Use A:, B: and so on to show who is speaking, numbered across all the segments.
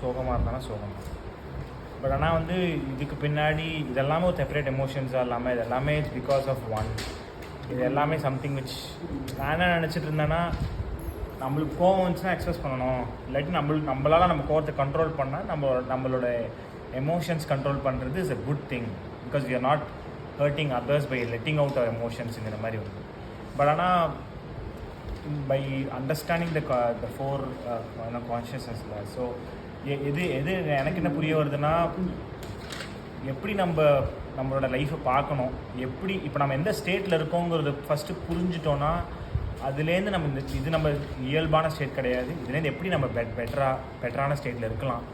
A: சோகமாக இருந்தாலும் சோகம் தான். பட் ஆனால் வந்து இதுக்கு பின்னாடி இதெல்லாமே ஒரு செப்பரேட் எமோஷன்ஸாக இல்லாமல் இது எல்லாமே இட்ஸ் பிகாஸ் ஆஃப் ஒன். இது எல்லாமே சம்திங் விச் நான் என்ன நினச்சிட்டு இருந்தேன்னா, நம்மளுக்கு கோவம் வந்துச்சுன்னா எக்ஸ்பிரஸ் பண்ணணும், இல்லாட்டி நம்மளால் நம்ம கோவத்தை கண்ட்ரோல் பண்ணால் நம்மளோட எமோஷன்ஸ் கண்ட்ரோல் பண்ணுறது is a good thing, because we are not hurting others by letting out our எமோஷன்ஸுங்கிற மாதிரி வந்து. பட் ஆனால் பை அண்டர்ஸ்டாண்டிங் த ஃபோர் கான்ஷியஸ்னஸில், ஸோ எது எனக்கு என்ன புரிய வருதுன்னா, எப்படி நம்மளோட லைஃப்பை பார்க்கணும், எப்படி இப்போ நம்ம எந்த ஸ்டேட்டில் இருக்கோங்கிறது ஃபஸ்ட்டு புரிஞ்சிட்டோன்னா, அதுலேருந்து நம்ம இது நம்ம இயல்பான ஸ்டேட் கிடையாது, இதுலேருந்து எப்படி நம்ம பெட்டரான ஸ்டேட்டில் இருக்கலாம்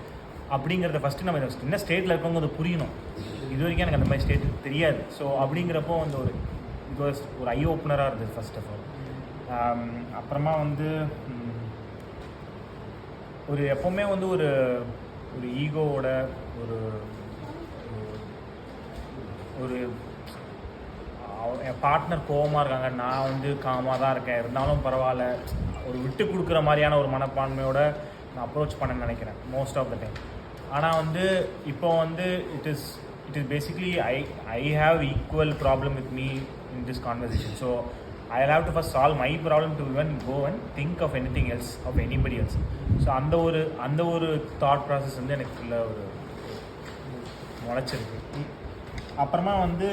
A: அப்படிங்கிறத ஃபஸ்ட்டு நம்ம என்ன ஸ்டேட்டில் இருக்கோங்கிறது புரியணும். இது வரைக்கும் எனக்கு அந்த மாதிரி ஸ்டேட் தெரியாது. ஸோ அப்படிங்கிறப்போ வந்து ஒரு ஐ ஓப்பனராக இருந்தது ஃபர்ஸ்ட் ஆஃப் ஆல். அப்புறமா வந்து எப்போவுமே வந்து ஒரு ஈகோவோட ஒரு என் பார்ட்னர் கோவமாக இருக்காங்க, நான் வந்து காமாக தான் இருக்கேன், இருந்தாலும் பரவாயில்ல, ஒரு விட்டு கொடுக்குற மாதிரியான ஒரு மனப்பான்மையோட நான் அப்ரோச் பண்ண நினைக்கிறேன் மோஸ்ட் ஆஃப் த டைம். ஆனால் வந்து இப்போ வந்து it is basically I have equal problem with me in this conversation. So I'll have to first solve my problem to even go and think of anything else, of anybody else. So அந்த ஒரு thought process வந்து எனக்கு ஒரு முளைச்சிருக்கு. அப்புறமா வந்து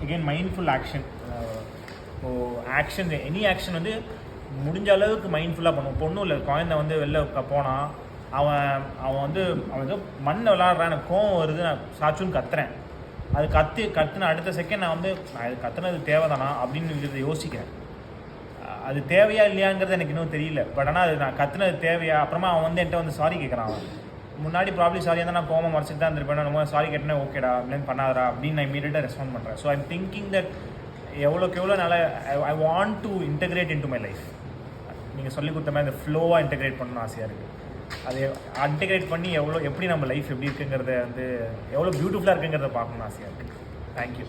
A: again mindful action. Action, any action வந்து முடிஞ்ச அளவுக்கு மைண்ட்ஃபுல்லாக பண்ணுவோம். பொண்ணும் இல்லை, குழந்தை வந்து வெளில போனால் அவன் வந்து ஏதோ மண்ணை விளாட்றான், எனக்கு கோவம் வருது, நான் சாச்சுன்னு கத்துறேன். அது கத்துன அடுத்த செகண்ட் நான் அது கத்துனது தேவைதானா அப்படின்னு யோசிக்கிறேன். அது தேவையா இல்லையாங்கிறது எனக்கு இன்னும் தெரியல. பட் ஆனால் அது நான் கத்துனது தேவையா. அப்புறமா அவன் வந்து என்கிட்ட வந்து சாரி கேட்குறான். அவன் முன்னாடி ப்ராப்ளி சாரியாக இருந்தால் நான் கோவம் மறைச்சிட்டு தான் இருந்திருப்பேன். நம்ம சாரி கேட்டேன்னா ஓகேடா அப்படின்னு பண்ணாதரா அப்படின்னு நான் இமீடியட்டாக ரெஸ்பாண்ட் பண்ணுறேன். ஸோ ஐம் திங்கிங் தட் எவ்வளோக்கு எவ்வளோ நல்லா I want to integrate in to my life. நீங்கள் சொல்லிக் கொடுத்த மாதிரி அந்த ஃப்ளோவாக இன்டெகிரேட் பண்ணணும்னு ஆசையாக இருக்குது. அது இன்டெகிரேட் பண்ணி எப்படி நம்ம லைஃப் எப்படி இருக்குங்கிறத வந்து எவ்வளோ பியூட்டிஃபுல்லாக இருக்குங்கிறத பார்க்கணும்னு ஆசையாக இருக்குது. தேங்க்யூ.